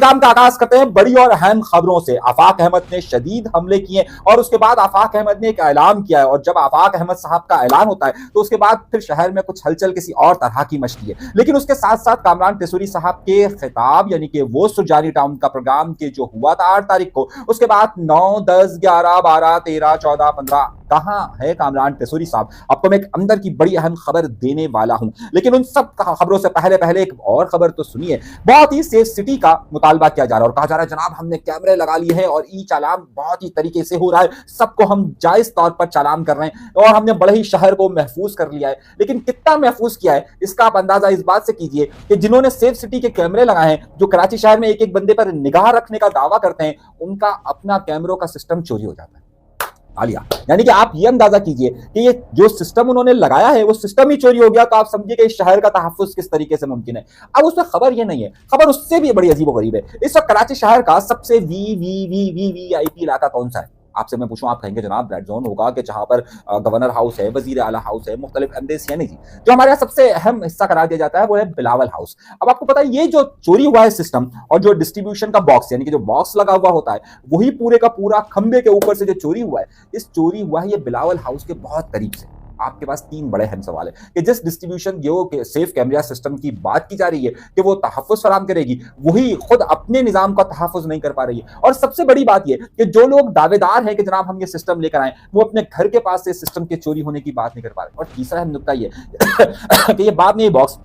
Programme का आगाज करते हैं बड़ी और अहम खबरों से। आफाक अहमद ने शदीद हमले किए और उसके बाद आफाक अहमद ने एक ऐलान किया है, और जब आफाक अहमद साहब का ऐलान होता है तो उसके बाद फिर शहर में कुछ हलचल किसी और तरह की मचती है। लेकिन उसके साथ साथ कामरान तेसूरी साहब के खिताब यानी कि वो सुरजानी टाउन का प्रोग्राम के जो हुआ था 8 तारीख को, उसके बाद 9, 10, 11, 12, 13, 14, 15 कहां है कामरान तेसूरी साहब। आपको मैं एक अंदर की बड़ी अहम खबर देने वाला हूं, लेकिन उन सब खबरों से पहले एक और खबर तो सुनिए। बहुत ही सेफ सिटी का मुतालबा किया जा रहा है और कहा जा रहा है जनाब हमने कैमरे लगा लिए हैं और ई चालान बहुत ही तरीके से हो रहा है, सबको हम जायज तौर पर चालान कर रहे हैं और हमने बड़े ही शहर को महफूज कर लिया है। लेकिन कितना महफूज किया है इसका आप अंदाजा इस बात से कीजिए कि जिन्होंने सेफ सिटी के कैमरे लगाए हैं, जो कराची शहर में एक एक बंदे पर निगाह रखने का दावा करते हैं, उनका अपना कैमरों का सिस्टम चोरी हो जाता है। आलिया, यानी कि आप ये अंदाजा कीजिए कि ये जो सिस्टम उन्होंने लगाया है वो सिस्टम ही चोरी हो गया, तो आप समझिए कि इस शहर का तहफ्फुज किस तरीके से मुमकिन है। अब उसमें खबर ये नहीं है, खबर उससे भी बड़ी अजीबोगरीब है। इस वक्त कराची शहर का सबसे वीआईपी इलाका कौन सा है? आपसे मैं पूछूं, आप कहेंगे जनाब रेड जोन होगा कि जहां पर गवर्नर हाउस है, वजीर आला हाउस है, मुख्तलिफ एमबेसी है। नहीं जी, जो हमारे यहाँ सबसे अहम हिस्सा करार दिया जाता है वो है बिलावल हाउस। अब आपको पता है ये जो चोरी हुआ है सिस्टम और जो डिस्ट्रीब्यूशन का बॉक्स यानी कि जो बॉक्स लगा हुआ होता है वही पूरे का पूरा खंबे के ऊपर से जो चोरी हुआ है, इस चोरी हुआ है ये बिलावल हाउस के बहुत करीब से। आपके पास 3 बड़े अहम सवाल है कि जिस डिस्ट्रीब्यूशन जो सेफ कैमरा सिस्टम की बात की जा रही है कि वो तहफ्फुज फराहम करेगी, वही खुद अपने निजाम का तहफ्फुज नहीं कर पा रही है। और सबसे बड़ी बात ये कि जो लोग दावेदार हैं कि जनाब हम ये सिस्टम लेकर आए, वो अपने घर के पास से सिस्टम के चोरी होने की बात नहीं कर पा रहे। और तीसरा अहम नुकता ये कि ये बाद में ये बॉक्स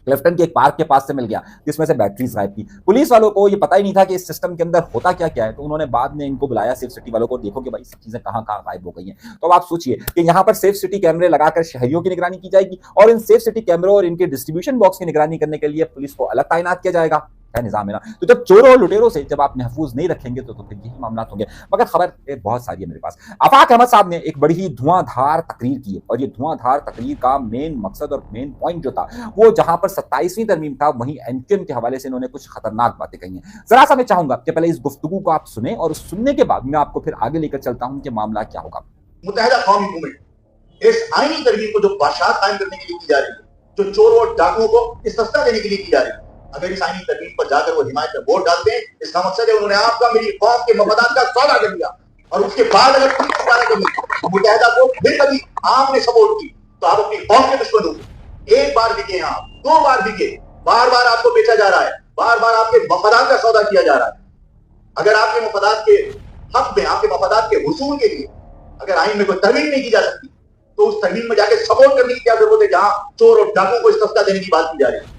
क्लिफ्टन के एक पार्क के पास से मिल गया जिसमें से बैटरीज गायब थी। पुलिस वालों को ये पता ही नहीं था कि इस सिस्टम के अंदर होता क्या क्या है, तो उन्होंने बाद में इनको बुलाया सेफ सिटी वालों को, देखो कि भाई सब चीजें कहां कहां गायब हो गई हैं। तो अब आप सोचिए कि यहाँ पर सेफ सिटी कैमरे लगाकर शहरियों की निगरानी की जाएगी और इन सेफ सिटी कैमरों और इनके डिस्ट्रीब्यूशन बॉक्स की निगरानी करने के लिए पुलिस को अलग तैनात किया जाएगा। निजाम है ना। तो जब चोरों और लुटेरों से जब आप महफूज नहीं रखेंगे तो फिर यही मामला होंगे। मगर खबर बहुत सारी है मेरे पास। आफाक अहमद साहब ने एक बड़ी ही धुआंधार तकरीर की और ये धुआंधार तकरीर का मेन मकसद और मेन पॉइंट जो था वो जहां पर 27वीं तरमीम था, वहीं एमक्यूएम के हवाले से इन्होंने कुछ खतरनाक बातें कही हैं। जरा सा मैं चाहूंगा कि पहले इस गुफ्तगू को आप सुने और सुनने के बाद मैं आपको फिर आगे लेकर चलता हूं कि मामला क्या होगा। मुत्तहिदा कौमी मूवमेंट इस आईनी तरमीम को जो बादशाह कायम करने के लिए की जा रही है, जो चोरों और डाकुओं को इस्तिस्ना देने के लिए की जा रही है, अगर इस आईनी तरमीम पर जाकर वो हिमायत में वोट डालते हैं, इसका मकसद है उन्होंने आपका मेरी कौम के मफादात का सौदा कर लिया और उसके बाद अगर मुत्तहिदा को फिर कभी आपने सपोर्ट की तो आप अपनी कौम के दुश्मन होंगे। एक बार बिके आप, 2 बार बिके, बार बार आपको बेचा जा रहा है, बार बार आपके मफादात का सौदा किया जा रहा है। अगर आपके मफादात के हक में, आपके मफादात के हुसूल के लिए अगर आईन में कोई तरमीम नहीं की जा सकती तो उस तरमीम में जाके सपोर्ट करने की क्या जरूरत है जहां चोर और डाकुओं को इस्तिस्ना देने की बात की जा रही है।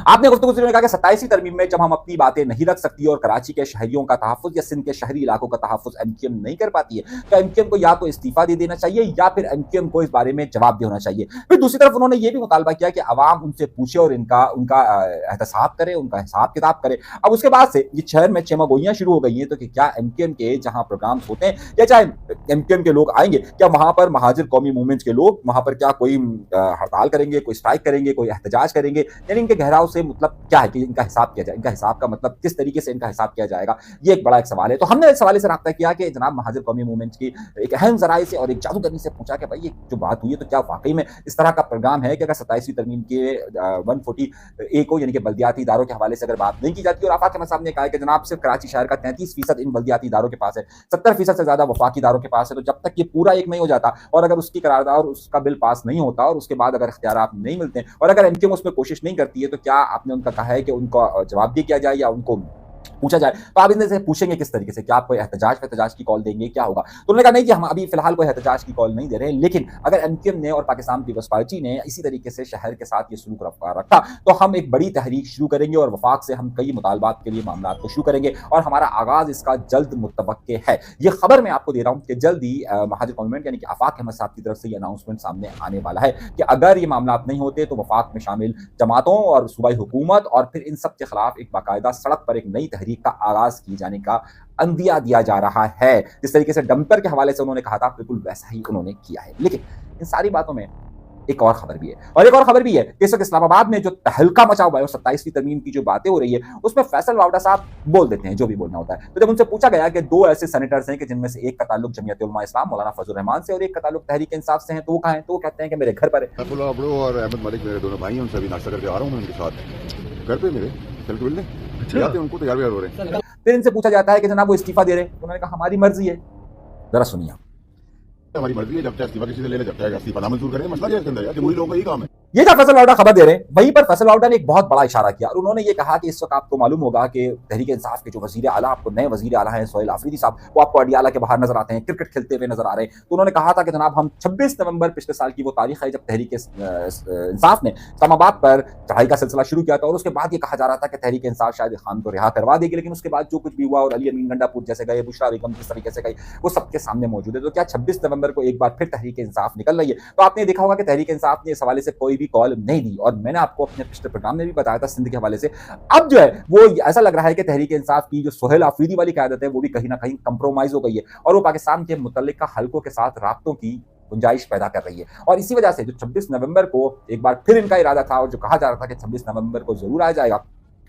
आपने गुफ्तगू में कहा कि 27वीं तरमीम में जब हम अपनी बातें नहीं रख सकती और कराची के शहरियों का तहफ्फुज या सिंध के शहरी इलाकों का तहफ्फुज एमक्यूएम नहीं कर पाती है, तो एमक्यूएम को या तो इस्तीफा दे देना चाहिए या फिर एमक्यूएम को इस बारे में जवाब देना चाहिए। फिर दूसरी तरफ उन्होंने ये भी मुतालबा किया कि अवाम उनसे पूछे और उनका एहतसाब करे, उनका हिसाब किताब करे। अब उसके बाद से ये शहर में चेमागोइयां शुरू हो गई हैं, तो कि क्या एमक्यूएम के जहां प्रोग्राम्स होते हैं या चाहे एमक्यूएम के लोग आएंगे, क्या वहां पर महाजिर कौमी मूवमेंट के लोग वहां पर क्या कोई हड़ताल करेंगे, कोई स्ट्राइक करेंगे, कोई एहतजाज करेंगे? यानी इनके गहराव से मतलब क्या है कि इनका हिसाब किया जाए, इनका हिसाब का मतलब किस तरीके से इनका हिसाब किया जाएगा, ये एक बड़ा एक सवाल है। तो हमने इस हवाले से राब्ता किया कि जनाब महाजिर कौमी मूवमेंट की एक अहम जराए से और एक जादूगरनी से पूछा कि भाई ये जो बात हुई है तो क्या वाकई में इस तरह का प्रोग्राम है कि अगर 27वीं तरमीम के 140A को यानी कि बल्दियाती इदारों के हवाले से अगर बात नहीं की जाती। और आफाक अहमद साहब ने कहा कि जनाब सिर्फ कराची शहर का 33% इन बल्दियाती इदारों के पास है, 70% से ज्यादा वफाकी इदारों के पास है। तो जब तक ये पूरा एक नहीं हो जाता और अगर उसकी करारदाद और उसका बिल पास नहीं होता और उसके बाद अगर इख्तियारात नहीं मिलते और अगर एमक्यूएम उसमें कोशिश नहीं करती है, तो क्या आपने उनका कहा है कि उनको जवाब दिया जाए या उनको पूछा जाए? तो आप इनसे पूछेंगे किस तरीके से? क्या आप कोई एहतजाज की कॉल देंगे, क्या होगा? तो उन्होंने कहा नहीं कि हम अभी फिलहाल कोई एहतजाज की कॉल नहीं दे रहे हैं, लेकिन अगर एमक्यूएम ने और पाकिस्तान पीपल्स पार्टी ने इसी तरीके से शहर के साथ ये सलूक रखा तो हम एक बड़ी तहरीक शुरू करेंगे और वफाक से हम कई मुतालबात के लिए मामला को शुरू करेंगे और हमारा आगाज इसका जल्द मुतवक्के है। ये खबर मैं आपको दे रहा हूँ कि जल्द ही महाजिर गवर्नमेंट यानी कि आफाक अहमद साहब की तरफ से ये अनाउंसमेंट सामने आने वाला है कि अगर ये मामला नहीं होते तो वफाक में शामिल जमातों और सूबाई हुकूमत और फिर इन सब के खिलाफ एक बाकायदा सड़क पर एक नई तहरीक का आगाज किए जाने का अंदिया दिया जा रहा है। जिस तरीके से डंपर के हवाले से उन्होंने कहा था बिल्कुल वैसा ही उन्होंने किया है। लेकिन इन सारी बातों में एक और खबर भी है और एक और खबर भी है कि इस वक्त इस्लामाबाद में जो तहलका मचा हुआ है और 27वीं तरमीम की जो बातें हो रही है उसमें फैसल वावड़ा साहब बोल देते हैं जो भी बोलना होता है। तो जब उनसे पूछा गया कि 2 ऐसे सेनेटर्स हैं कि जिनमें से एक का ताल्लुक जमीयत उलमा इस्लाम मौलाना फजल रहमान से और एक का ताल्लुक तहरीक इंसाफ से है, तो वो कहां है? तो वो कहते हैं कि मेरे घर पर है। और अहमद मलिक मेरे दोनों भाई हैं, उनसे अभी नाश्ता करके आ रहा हूं मैं उनके साथ घर पे मेरे चल के मिलने। जाते हैं, उनको तैयार हो रहे हैं। फिर इनसे पूछा जाता है कि जनाब वो इस्तीफा दे रहे हैं, उन्होंने कहा हमारी मर्जी है। जरा सुनिए, हमारी मर्जी है, जब चाहे इस्तीफा किसी से ले ले, जब चाहे इस्तीफा नामंजूर करें, मसला क्या है इसके अंदर यार, जमहूरी लोगों का यही काम है। ये जो फैसल वावड़ा खबर दे रहे हैं, वहीं पर फैसल वावड़ा ने एक बहुत बड़ा इशारा किया और उन्होंने ये कहा कि इस वक्त आपको मालूम होगा कि तहरीक इंसाफ के जो वजीर आला, आपको नए वजीर आला हैं सोहेल आफरीदी साहब, वो आपको अडियाला के बाहर नजर आते हैं, क्रिकेट खेलते हुए नजर आ रहे हैं। तो उन्होंने कहा था कि जनाब हम 26 नवंबर पिछले साल की वो तारीख है जब तहरीक इंसाफ ने इस्लामाबाद पर चढ़ाई का सिलसिला शुरू किया था और उसके बाद ये कहा जा रहा था कि तहरीक इंसाफ शायद खान को रिहा करवा देगी, लेकिन उसके बाद जो कुछ भी हुआ और अली अमीन गंडापुर जैसे गए, बुशरा बेगम किस तरीके से गई, वो सबके सामने मौजूद है। तो क्या 26 नवंबर को एक बार फिर तहरीक इंसाफ निकल रही है? तो आपने देखा होगा कि तहरीक इंसाफ ने इस हवाले से कोई भी कॉल नहीं दी और मैंने आपको अपने पिछले प्रोग्राम में भी बताया था सिंध के हवाले से। अब जो है वो ऐसा लग रहा है कि तहरीक इंसाफ की जो सोहेल आफरीदी वाली क़यादत है वो भी कहीं ना कहीं कंप्रोमाइज हो गई है और वो पाकिस्तान के मुतल्लिका हलकों के साथ राब्तों की गुंजाइश पैदा कर रही है। और इसी वजह से जो 26 नवंबर को एक बार फिर इनका इरादा था और जो कहा जा रहा था कि 26 नवंबर को जरूर आ जाएगा,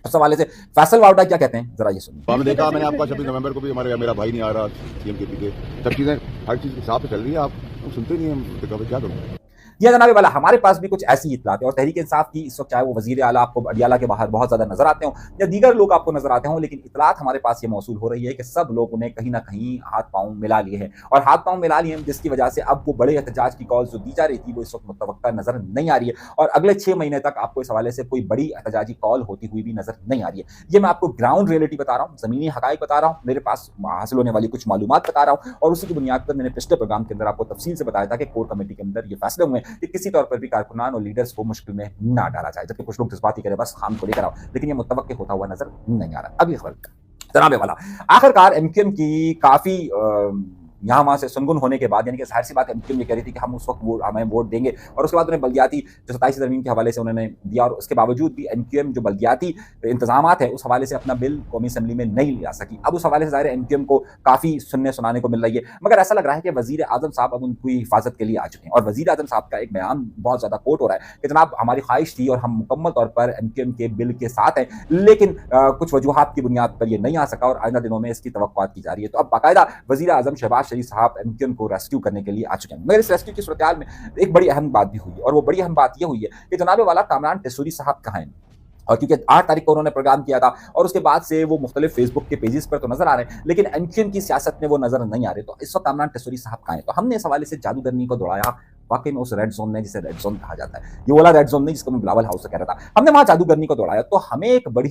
उस हवाले से फैसल वावड़ा क्या कहते हैं जरा ये सुनिए। हमने देखा, मैंने आपका 26 नवंबर को भी मेरा भाई नहीं आ रहा सीएम के पीछे, सब चीजें हर चीज के हिसाब से चल रही है, आप सुनते नहीं है, क्या करूँ। यह जनाबे वाला हमारे पास भी कुछ ऐसी इतलात है और तहरीक इंसाफ की इस वक्त चाहे वो वजीर आला आपको अडियाला के बाहर बहुत ज्यादा नजर आते हों या दीगर लोग आपको नजर आते हों, लेकिन इतलात हमारे पास ये मौसूल हो रही है कि सब लोग उन्हें कहीं ना कहीं हाथ पांव मिला लिए हैं और हाथ पांव मिला लिए हैं, जिसकी वजह से अब वो बड़े एहतजाज की कॉल जो दी जा रही थी वो इस वक्त मुतवक्का नजर नहीं आ रही है और अगले 6 महीने तक आपको इस हवाले से कोई बड़ी एहतजाजी कॉल होती हुई भी नजर नहीं आ रही है। ये मैं आपको ग्राउंड रियलिटी बता रहा हूँ, जमीनी हकाइक बता रहा हूँ, मेरे पास हासिल होने वाली कुछ मालूमात बता रहा हूँ और उसी की बुनियाद पर मैंने पिछले प्रोग्राम के अंदर आपको तफसील से बताया था कि कोर कमेटी के अंदर ये फैसले हुए कि किसी तौर पर भी कारकुनान और लीडर्स को मुश्किल में ना डाला जाए, जबकि कुछ लोग जज्बाती करें बस खान को लेकर आओ, लेकिन ये मुतवक्के होता हुआ नजर नहीं आ रहा। अगली खबर जनाबे वाला, आखिरकार एमक्यूएम की काफी यहाँ वहाँ से सुनगुन होने के बाद, यानी कि जाहिर सी बात एमक्यूएम ये कह रही थी कि हम उस वक्त हमें वोट देंगे और उसके बाद उन्हें बल्दियाती जो 27 तरमीम के हवाले से उन्होंने दिया और उसके बावजूद भी एमक्यूएम जो बल्दियाती इंतजामात है उस हवाले से अपना बिल कौमी असम्बली में नहीं ला सकी। अब उस हवाले से ज़ाहिर एमक्यूएम को काफ़ी सुनने सुनाने को मिल रही है, मगर ऐसा लग रहा है कि वज़ीर आज़म साहब अब उनकी हिफाजत के लिए आ चुके हैं और वज़ीर आज़म साहब का एक बयान बहुत ज़्यादा कोट हो रहा है कि जनाब हमारी ख्वाहिश थी और हम मुकम्मल तौर पर एमक्यूएम के बिल के साथ हैं, लेकिन कुछ वजूहात की बुनियाद पर यह नहीं आ सका और आइंदा दिनों में इसकी तवक्कुआत की जा रही है। तो अब बाकायदा वज़ीर आज़म शहबाज शरीफ साहब एमक्यूएम को रेस्क्यू करने के लिए आ चुके हैं। मगर इस रेस्क्यू की सूरत में एक बड़ी अहम बात भी हुई है और वो बड़ी अहम बात यह हुई है कि जनाबे वाला कामरान टेसूरी साहब कहाँ हैं, और क्योंकि 8 तारीख को उन्होंने प्रोग्राम किया था और उसके बाद से वो मुख्तलिफ फेसबुक के पेजेस पर तो नजर आ रहे हैं लेकिन एमक्यूएम की सियासत में वो नजर नहीं आ रहे। तो इस वक्त कामरान टेसूरी साहब कहाँ हैं? तो हमने इस हवाले से जादूगरनी को दौड़ाया, वाकई में उस रेड जोन में, जिसे रेड जोन कहा जाता है, ये वाला रेड जोन नहीं जिसको मैं बिलावल हाउस से कह रहा था, हमने वहां जादूगरनी को दौड़ाया तो हमें एक बड़ी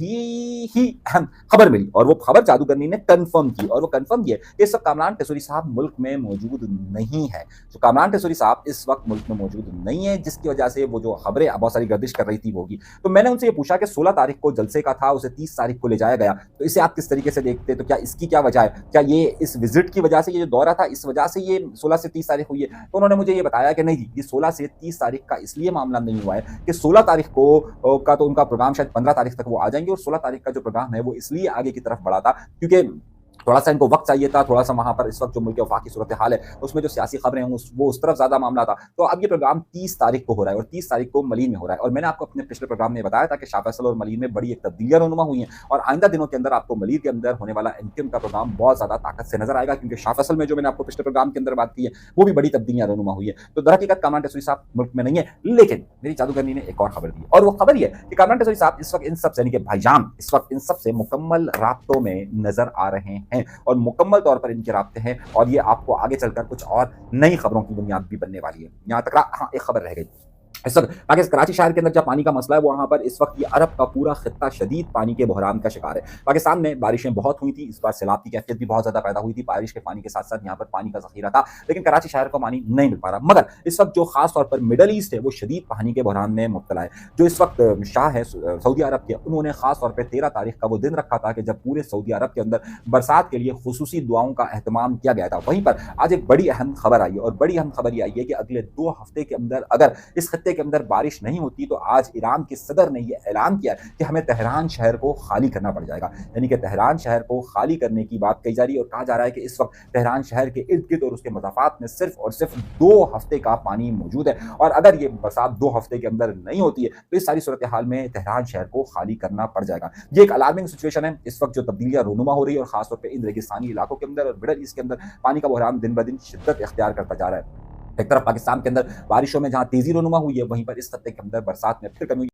ही अहम खबर मिली और वो खबर जादूगरनी ने कंफर्म की और वो कंफर्म की है कि इस वक्त कामरान टेसूरी साहब मुल्क में मौजूद नहीं है। तो कामरान टेसूरी साहब इस वक्त मुल्क में मौजूद नहीं है, जिसकी वजह से वो जो खबरें बहुत सारी गर्दिश कर रही थी होगी। तो मैंने उनसे ये पूछा कि 16 तारीख को जलसे का था, उसे 30 तारीख को ले जाया गया, तो इसे आप किस तरीके से देखते? तो क्या इसकी क्या वजह है? क्या ये इस विजिट की वजह से, ये जो दौरा था इस वजह से ये 16 से 30 तारीख हुई है? तो उन्होंने मुझे ये बताया कि नहीं जी, ये 16 से 30 तारीख का इसलिए मामला नहीं हुआ है कि 16 तारीख को का तो उनका प्रोग्राम शायद 15 तारीख तक वो आ जाएंगे और 16 तारीख का जो प्रोग्राम है वो इसलिए आगे की तरफ बढ़ा था क्योंकि थोड़ा सा इनको वक्त चाहिए था, थोड़ा सा वहां पर इस वक्त जो मुल्क वफाकी सूरत हाल है उसमें जो सियासी खबरें हैं वो उस तरफ ज्यादा मामला था। तो अब ये प्रोग्राम 30 तारीख को हो रहा है और 30 तारीख को मलीन में हो रहा है और मैंने आपको अपने पिछले प्रोग्राम में बताया था कि शाह फैसल और मलीन में बड़ी एक तब्दीलियां रूनुमा हुई हैं और आइंदा दिनों के अंदर आपको मलीन के अंदर होने वाला एमक्यूएम का प्रोग्राम बहुत ज्यादा ताकत से नजर आएगा क्योंकि शाह फैसल में जो मैंने आपको पिछले प्रोग्राम के अंदर बात की है वो भी बड़ी तब्दीलियां रूनुमा हुई है। तो दरहकीकत कामरान टेसूरी साहब मुल्क में नहीं है, लेकिन मेरी जादूगरनी ने एक और खबर दी और वो खबर ये कि कामरान टेसूरी साहब इस वक्त इन सब यानी कि भाईजान इस वक्त इन सब से मुकम्मल राब्तों में नजर आ रहे हैं और मुकम्मल तौर पर इनके राब्ते हैं और ये आपको आगे चलकर कुछ और नई खबरों की बुनियाद भी बनने वाली है। यहां तक हाँ, एक खबर रह गई इस वक्त पाकिस्तान कराची शहर के अंदर जब पानी का मसला है वहां पर इस वक्त ये अरब का पूरा खित्ता शदीद पानी के बहरान का शिकार है। पाकिस्तान में बारिशें बहुत हुई थी, इस बार सैलाब की कैफियत भी बहुत ज्यादा पैदा हुई थी, बारिश के पानी के साथ साथ यहाँ पर पानी का जखीरा था, लेकिन कराची शहर को पानी नहीं मिल पा रहा। मगर इस वक्त जो खास तौर पर मिडल ईस्ट है वो शदीद पानी के बहरान में मुब्तला है। जो इस वक्त शाह है सऊदी अरब के, उन्होंने खास तौर पर 13 तारीख का वो दिन रखा था कि जब पूरे सऊदी अरब के अंदर बरसात के लिए खुसूसी दुआओं का एहतमाम किया गया था। वहीं पर आज एक बड़ी अहम खबर आई है और बड़ी अहम खबर यह आई है कि अगले 2 हफ्ते के अंदर अगर इस खत्ते के अंदर बारिश नहीं होती तो आज ईरान के सदर ने यह ऐलान किया कि हमें तेहरान शहर को खाली करना पड़ जाएगा। यानी कि तेहरान शहर को खाली करने की बात कही जा रही है और कहा जा रहा है कि इस वक्त तेहरान शहर के इर्द गिर्द और उसके मज़ाफ़ात में सिर्फ और सिर्फ 2 हफ्ते का पानी मौजूद है और अगर ये बरसात 2 हफ्ते के अंदर नहीं होती है तो इस सारी सूरत हाल में तेहरान शहर को खाली करना पड़ जाएगा। ये एक अलार्मिंग सिचुएशन है इस वक्त जो तब्दीलियां रूनुमा हो रही है और खासतौर पर इन रेगिस्तानी इलाकों के अंदर और मिडल ईस्ट के अंदर पानी का बहरान दिन ब दिन शिद्दत इख्तियार करता जा रहा है। एक तरफ पाकिस्तान के अंदर बारिशों में जहां तेजी रूनुमा हुई है वहीं पर इस खत्ते के अंदर बरसात में फिर कमी